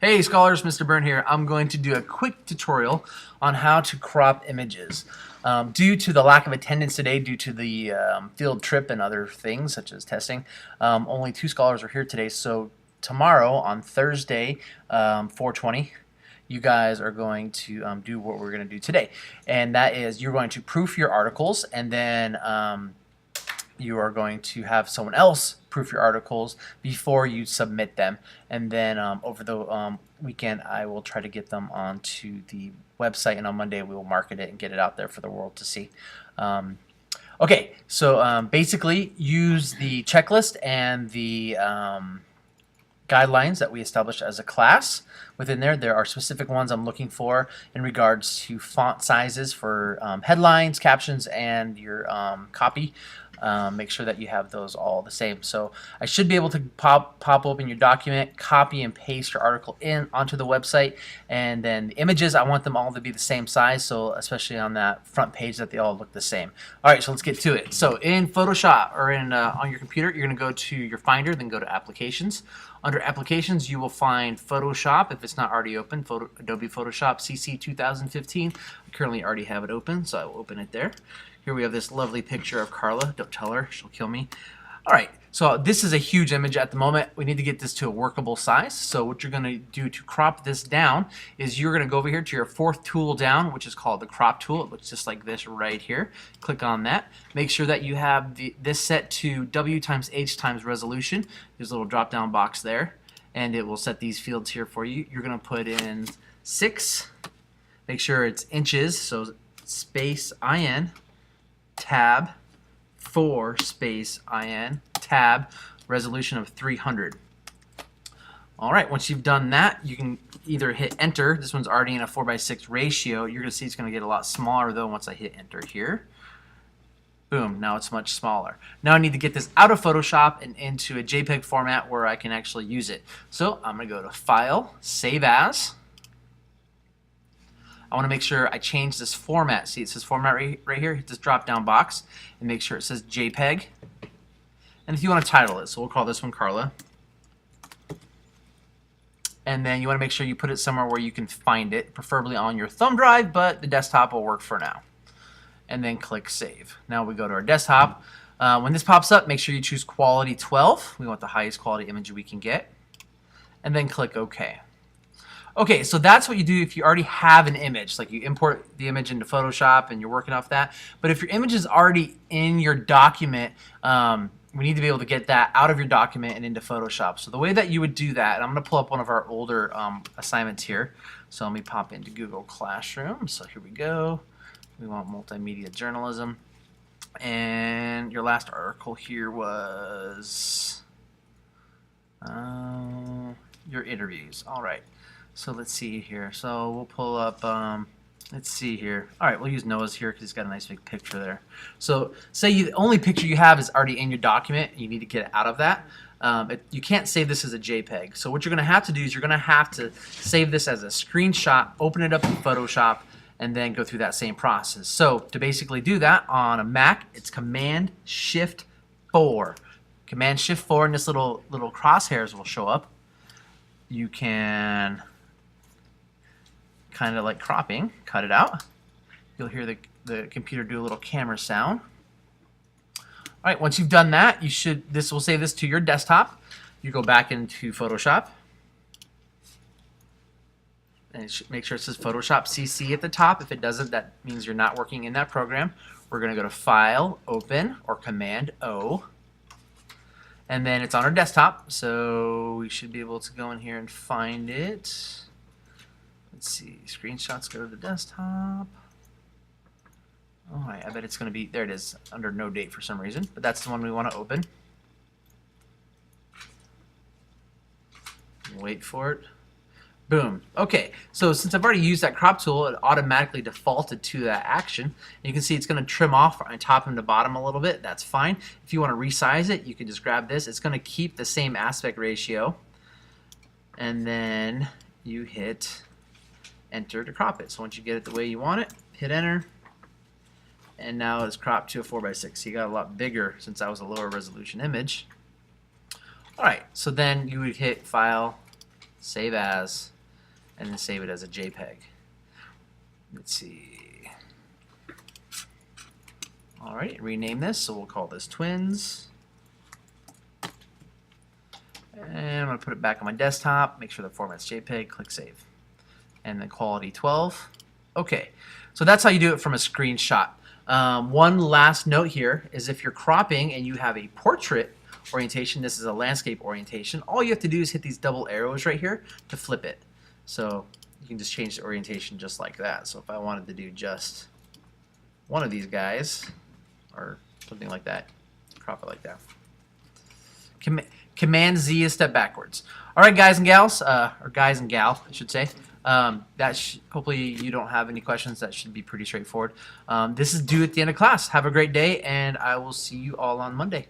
Hey scholars, Mr. Byrne here. I'm going to do a quick tutorial on how to crop images. Due to the lack of attendance today, due to the field trip and other things such as testing, only 2 scholars are here today. So tomorrow on Thursday, 4/20, you guys are going to do what we're going to do today. And that is you're going to proof your articles, and then you are going to have someone else proof your articles before you submit them, and then over the weekend I will try to get them onto the website, and on Monday we will market it and get it out there for the world to see. Okay, so basically use the checklist and the guidelines that we established as a class. Within there are specific ones I'm looking for in regards to font sizes for headlines, captions, and your copy. Make sure that you have those all the same. So I should be able to pop open your document, copy and paste your article in onto the website, and then the images, I want them all to be the same size, so especially on that front page that they all look the same. Alright, so let's get to it. So in Photoshop, or in on your computer, you're going to go to your Finder, then go to Applications. Under Applications, you will find Photoshop, if it's not already open, Adobe Photoshop CC 2015. I currently already have it open, so I will open it there. Here we have this lovely picture of Carla. Don't tell her, she'll kill me. Alright, so this is a huge image at the moment. We need to get this to a workable size. So what you're going to do to crop this down is you're going to go over here to your 4th tool down, which is called the crop tool. It looks just like this right here. Click on that. Make sure that you have this set to W times H times resolution. There's a little drop down box there, and it will set these fields here for you. You're going to put in 6. Make sure it's inches, so space IN, tab 4 space IN, tab, resolution of 300. Alright, once you've done that, you can either hit enter. This one's already in a 4:6 ratio. You're going to see it's going to get a lot smaller though once I hit enter here. Boom, now it's much smaller. Now I need to get this out of Photoshop and into a JPEG format where I can actually use it. So I'm going to go to File, Save As. I want to make sure I change this format. See, it says format right here. Hit this drop down box and make sure it says JPEG. And if you want to title it, so we'll call this one Carla. And then you want to make sure you put it somewhere where you can find it, preferably on your thumb drive, but the desktop will work for now. And then click Save. Now we go to our desktop. When this pops up, make sure you choose Quality 12. We want the highest quality image we can get. And then click OK. Okay, so that's what you do if you already have an image. Like you import the image into Photoshop and you're working off that. But if your image is already in your document, we need to be able to get that out of your document and into Photoshop. So the way that you would do that, and I'm going to pull up one of our older assignments here. So let me pop into Google Classroom. So here we go. We want multimedia journalism. And your last article here was your interviews. All right. So let's see here. So we'll pull up, let's see here. All right, we'll use Noah's here because he's got a nice big picture there. So say the only picture you have is already in your document. You need to get it out of that. You can't save this as a JPEG. So what you're going to have to do is you're going to have to save this as a screenshot, open it up in Photoshop, and then go through that same process. So to basically do that on a Mac, it's Command-Shift-4. Command-Shift-4, and this little crosshairs will show up. You can kind of like cropping, cut it out. You'll hear the computer do a little camera sound. All right, once you've done that, this will save this to your desktop. You go back into Photoshop, and make sure it says Photoshop CC at the top. If it doesn't, that means you're not working in that program. We're going to go to File, Open, or Command O. And then it's on our desktop, so we should be able to go in here and find it. Let's see, screenshots, go to the desktop. All right, I bet it's going to be, there it is, under no date for some reason, but that's the one we want to open. Wait for it. Boom. Okay, so since I've already used that crop tool, it automatically defaulted to that action. And you can see it's going to trim off on top and the bottom a little bit. That's fine. If you want to resize it, you can just grab this. It's going to keep the same aspect ratio. And then you hit enter to crop it. So once you get it the way you want it, hit enter. And now it's cropped to a 4:6. So you got a lot bigger since that was a lower resolution image. All right, so then you would hit File, save as, and then save it as a JPEG. Let's see. All right, rename this. So we'll call this Twins. And I'm going to put it back on my desktop. Make sure the format's JPEG. Click Save. And then quality 12. Okay, so that's how you do it from a screenshot. One last note here is if you're cropping and you have a portrait orientation, this is a landscape orientation, all you have to do is hit these double arrows right here to flip it. So you can just change the orientation just like that. So if I wanted to do just one of these guys or something like that, crop it like that. Command Z is step backwards. All right, guys and gals, or guys and gal, I should say. Hopefully you don't have any questions. That should be pretty straightforward. This is due at the end of class. Have a great day, and I will see you all on Monday.